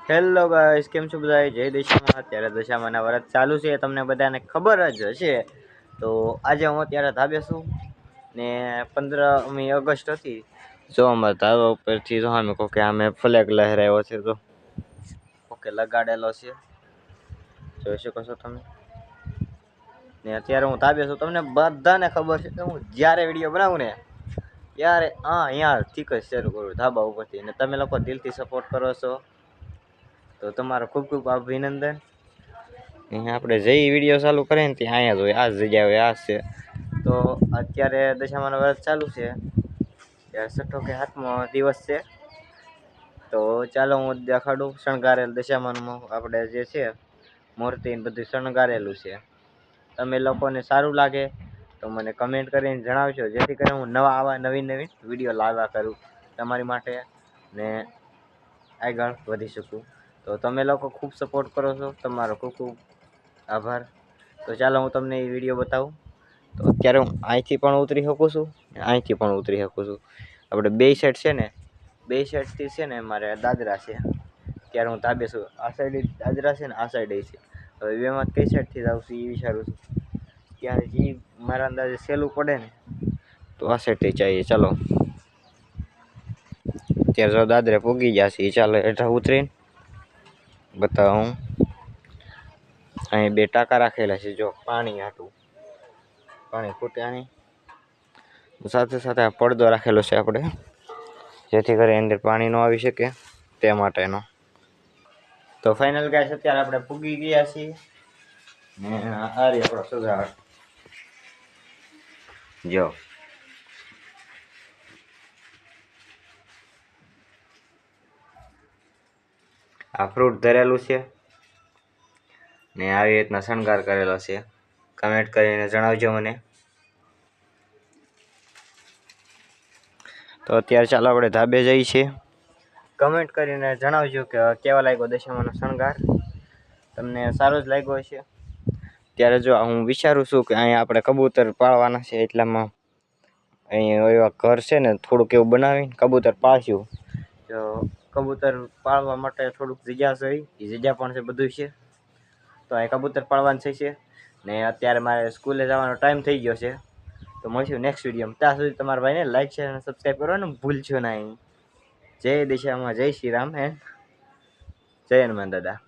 Hello guys, કેમ છો બધા? જય દિશામાં. અત્યારે દશામાના વ્રત ચાલુ છે, તમને બધાને ખબર જ હશે. તો આજે હું અત્યારે ધાબે છું ને 15મી ઓગસ્ટ હતી. જો અમારા ધાબા ઉપરથી જો અમે કહો કે અમે ફ્લેગ લહેરાયો છે, તો ઓકે લગાડેલો છે, જોઈ શકો છો તમે. ને અત્યારે હું ધાબે છું, તમને બધાને ખબર છે કે હું જ્યારે વિડીયો બનાવું ને ત્યારે અહીંયાથી જ શરૂ કરું, ધાબા ઉપરથી. ને તમે લોકો દિલથી સપોર્ટ કરો છો, તો તમારો ખૂબ ખૂબ અભિનંદન. આપણે જઈ વિડીયો ચાલુ કરીએ ને ત્યાં અહીંયા જ હોય, આ જ જગ્યા હોય, આ છે. તો અત્યારે દશામાનો વ્રત ચાલુ છે, ત્યારે 6ઠ્ઠો કે 7મો દિવસ છે. તો ચાલો હું દેખાડું શણગારેલ દશામાનું આપણે જે છે મૂર્તિ બધું શણગારેલું છે. તમે લોકોને સારું લાગે તો મને કમેન્ટ કરીને જણાવજો, જેથી કરીને હું આવા નવી વિડીયો લાવ્યા કરું તમારી માટે ને આગળ વધી શકું. તો તમે લોકો ખૂબ સપોર્ટ કરો છો, તમારો ખૂબ ખૂબ આભાર. તો ચાલો હું તમને એ વિડીયો બતાવું. તો અત્યારે હું અહીંથી પણ ઉતરી શકું છું, અહીંથી પણ ઉતરી શકું છું. આપણે બે સાઈડ છે ને, બે સાઈડથી છે ને મારે દાદરા છે. ત્યારે હું ધાબે છું, આ સાઈડ દાદરા છે ને આ સાઈડ છે. હવે બેમાં કઈ સાઈડથી આવશે એ વિચારું છું. ત્યારે જે મારા અંદાજે સહેલું પડે ને તો આ સાઈડથી જઈએ. ચાલો અત્યારે જો દાદરે પૂગી ગયા છે, ચાલો હેઠા ઉતરીને બતાવું. અહીં 2 ટાંકા રાખેલા છે, જો પાણી હાટું, પાણી ફૂટ્યા નહીં. સાથે સાથે આ પડદો રાખેલો છે આપણે, જેથી કરી અંદર પાણી ન આવી શકે તે માટેનો. તો ફાઇનલ ગાઈસ, અત્યારે આપણે પૂગી ગયા છીએ ને આ રહી આપણો સજાવટ. જો આ ફ્રૂટ ધરેલું છે ને આવી રીતના શણગાર કરેલો છે. કમેન્ટ કરીને જણાવજો મને. તો અત્યારે ચાલો આપણે ધાબે જઈએ છીએ. કમેન્ટ કરીને જણાવજો કે કેવા લાગ્યો દશામાનો શણગાર, તમને સારો જ લાગ્યો હશે. ત્યારે જો હું વિચારું છું કે અહીંયા આપણે કબૂતર પાળવાના છે, એટલામાં અહીંયા એવા ઘર છે ને થોડુંક એવું બનાવીને કબૂતર પાળશું. તો કબૂતર પાળવા માટે થોડુંક જગ્યા છે, એ જગ્યા પણ છે, બધું છે. તો અહીં કબૂતર પાળવાનું છે ને અત્યારે મારે સ્કૂલે જવાનો ટાઈમ થઈ ગયો છે. તો મળશું નેક્સ્ટ વિડીયોમાં. ત્યાં સુધી તમારા ભાઈને લાઈક શેર અને સબસ્ક્રાઈબ કરવાનું ભૂલશો નહીં. જય દિશામાં, જય શ્રી રામ, જય હનુમાન દાદા.